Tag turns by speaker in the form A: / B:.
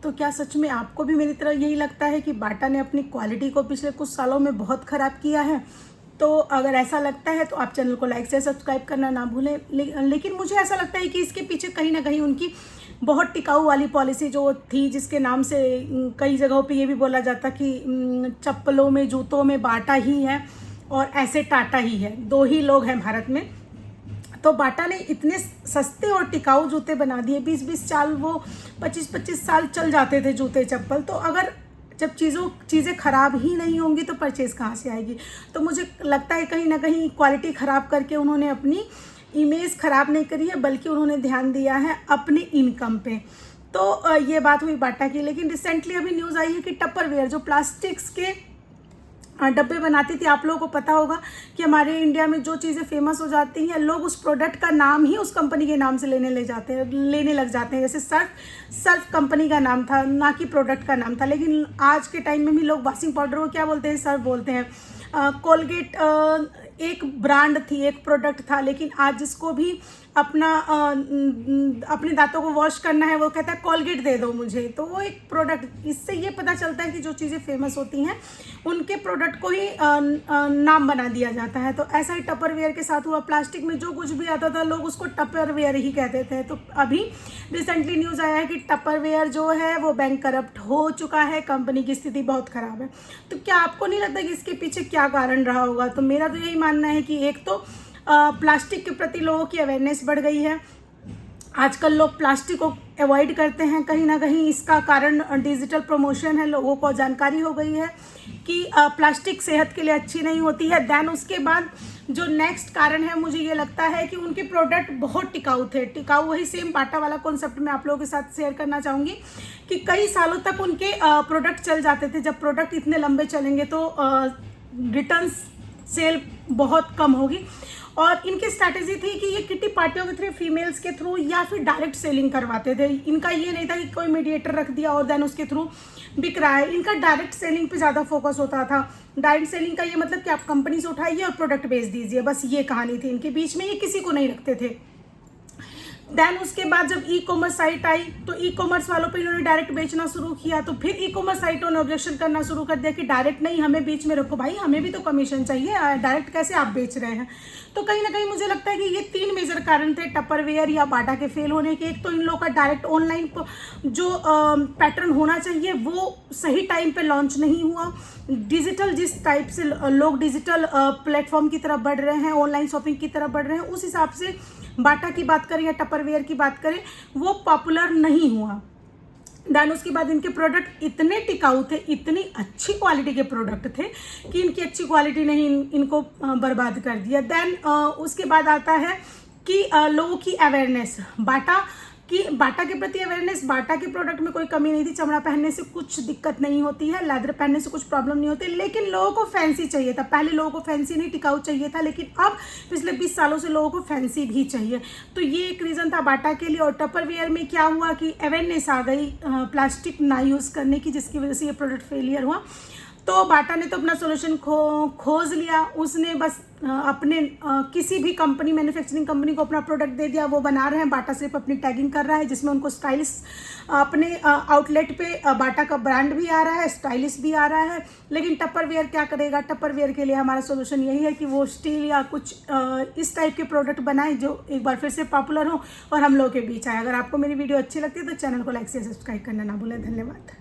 A: तो क्या सच में आपको भी मेरी तरह यही लगता है कि बाटा ने अपनी क्वालिटी को पिछले कुछ सालों में बहुत ख़राब किया है? तो अगर ऐसा लगता है तो आप चैनल को लाइक से सब्सक्राइब करना ना भूलें। लेकिन मुझे ऐसा लगता है कि इसके पीछे कहीं ना कहीं उनकी बहुत टिकाऊ वाली पॉलिसी जो थी, जिसके नाम से कई जगहों पे ये भी बोला जाता कि चप्पलों में जूतों में बाटा ही है और ऐसे टाटा ही है, दो ही लोग हैं भारत में। तो बाटा ने इतने सस्ते और टिकाऊ जूते बना दिए, 20-20 साल, वो 25-25 साल चल जाते थे जूते चप्पल। तो अगर जब चीज़ें ख़राब ही नहीं होंगी तो परचेज़ कहाँ से आएगी? तो मुझे लगता है कहीं ना कहीं क्वालिटी ख़राब करके उन्होंने अपनी इमेज ख़राब नहीं करी है, बल्कि उन्होंने ध्यान दिया है अपनी इनकम पे। तो ये बात हुई बाटा की। लेकिन रिसेंटली अभी न्यूज़ आई है कि टपरवेयर जो प्लास्टिक्स के डब्बे बनाती थी, आप लोगों को पता होगा कि हमारे इंडिया में जो चीज़ें फेमस हो जाती हैं, लोग उस प्रोडक्ट का नाम ही उस कंपनी के नाम से लेने लग जाते हैं। जैसे सर्फ कंपनी का नाम था, ना कि प्रोडक्ट का नाम था। लेकिन आज के टाइम में भी लोग वॉशिंग पाउडर को क्या बोलते हैं? सर्फ बोलते हैं। कोलगेट एक ब्रांड थी, एक प्रोडक्ट था, लेकिन आज जिसको भी अपने दांतों को वॉश करना है वो कहता है कोलगेट दे दो मुझे। तो वो एक प्रोडक्ट, इससे ये पता चलता है कि जो चीज़ें फेमस होती हैं उनके प्रोडक्ट को ही नाम बना दिया जाता है। तो ऐसा ही टपरवेयर के साथ हुआ। प्लास्टिक में जो कुछ भी आता था लोग उसको टपरवेयर ही कहते थे। तो अभी रिसेंटली न्यूज़ आया है कि टपरवेयर जो है वो बैंक करप्ट हो चुका है, कंपनी की स्थिति बहुत ख़राब है। तो क्या आपको नहीं लगता कि इसके पीछे क्या कारण रहा होगा? तो मेरा तो यही मानना है कि एक तो प्लास्टिक के प्रति लोगों की अवेयरनेस बढ़ गई है। आजकल लोग प्लास्टिक को अवॉइड करते हैं, कहीं ना कहीं इसका कारण डिजिटल प्रमोशन है। लोगों को जानकारी हो गई है कि प्लास्टिक सेहत के लिए अच्छी नहीं होती है। देन उसके बाद जो नेक्स्ट कारण है, मुझे ये लगता है कि उनके प्रोडक्ट बहुत टिकाऊ थे। टिकाऊ वही सेम बाटा वाला कॉन्सेप्ट मैं आप लोगों के साथ शेयर करना चाहूँगी कि कई सालों तक उनके प्रोडक्ट चल जाते थे। जब प्रोडक्ट इतने लंबे चलेंगे तो रिटर्न सेल बहुत कम होगी। और इनकी स्ट्रैटेजी थी कि ये किटी पार्टियों के थ्रू, फीमेल्स के थ्रू या फिर डायरेक्ट सेलिंग करवाते थे। इनका ये नहीं था कि कोई मीडिएटर रख दिया और देन उसके थ्रू बिक रहा है। इनका डायरेक्ट सेलिंग पे ज़्यादा फोकस होता था। डायरेक्ट सेलिंग का ये मतलब कि आप कंपनी से उठाइए और प्रोडक्ट बेच दीजिए, बस ये कहानी थी इनके बीच में। ये किसी को नहीं रखते थे। देन उसके बाद जब ई कॉमर्स साइट आई तो ई कॉमर्स वालों पे इन्होंने डायरेक्ट बेचना शुरू किया। तो फिर ई कॉमर्स साइटों ने ऑब्जेक्शन करना शुरू कर दिया कि डायरेक्ट नहीं, हमें बीच में रखो भाई, हमें भी तो कमीशन चाहिए, डायरेक्ट कैसे आप बेच रहे हैं? तो कहीं ना कहीं मुझे लगता है कि ये 3 मेजर कारण थे टपरवेयर या बाटा के फेल होने के। एक तो इन लोगों का डायरेक्ट ऑनलाइन जो पैटर्न होना चाहिए वो सही टाइम पे लॉन्च नहीं हुआ। डिजिटल जिस टाइप से लोग डिजिटल प्लेटफॉर्म की तरफ बढ़ रहे हैं, ऑनलाइन शॉपिंग की तरफ बढ़ रहे हैं, उस हिसाब से बाटा की बात करें या टपरवेयर की बात करें, वो पॉपुलर नहीं हुआ। देन उसके बाद इनके प्रोडक्ट इतने टिकाऊ थे, इतनी अच्छी क्वालिटी के प्रोडक्ट थे कि इनकी अच्छी क्वालिटी ने इनको बर्बाद कर दिया। देन उसके बाद आता है कि लोगों की अवेयरनेस, बाटा के प्रति अवेयरनेस। बाटा के प्रोडक्ट में कोई कमी नहीं थी, चमड़ा पहनने से कुछ दिक्कत नहीं होती है, लेदर पहनने से कुछ प्रॉब्लम नहीं होती, लेकिन लोगों को फैंसी चाहिए था। पहले लोगों को फैंसी नहीं, टिकाऊ चाहिए था, लेकिन अब पिछले 20 सालों से लोगों को फैंसी भी चाहिए। तो ये एक रीज़न था बाटा के लिए। और टपरवेयर में क्या हुआ कि अवेयरनेस आ गई प्लास्टिक ना यूज़ करने की, जिसकी वजह से ये प्रोडक्ट फेलियर हुआ। तो बाटा ने तो अपना सोल्यूशन खोज लिया। उसने बस अपने किसी भी कंपनी, मैन्युफैक्चरिंग कंपनी को अपना प्रोडक्ट दे दिया, वो बना रहे हैं। बाटा सिर्फ अपनी टैगिंग कर रहा है, जिसमें उनको स्टाइलिश अपने आउटलेट पे बाटा का ब्रांड भी आ रहा है, स्टाइलिश भी आ रहा है। लेकिन टपरवेयर क्या करेगा? टपरवेयर के लिए हमारा सोल्यूशन यही है कि वो स्टील या कुछ इस टाइप के प्रोडक्ट बनाए जो एक बार फिर से पॉपुलर हो और हम लोगों के बीच आए। अगर आपको मेरी वीडियो अच्छी लगती है तो चैनल को लाइक से सब्सक्राइब करना ना भूलें। धन्यवाद।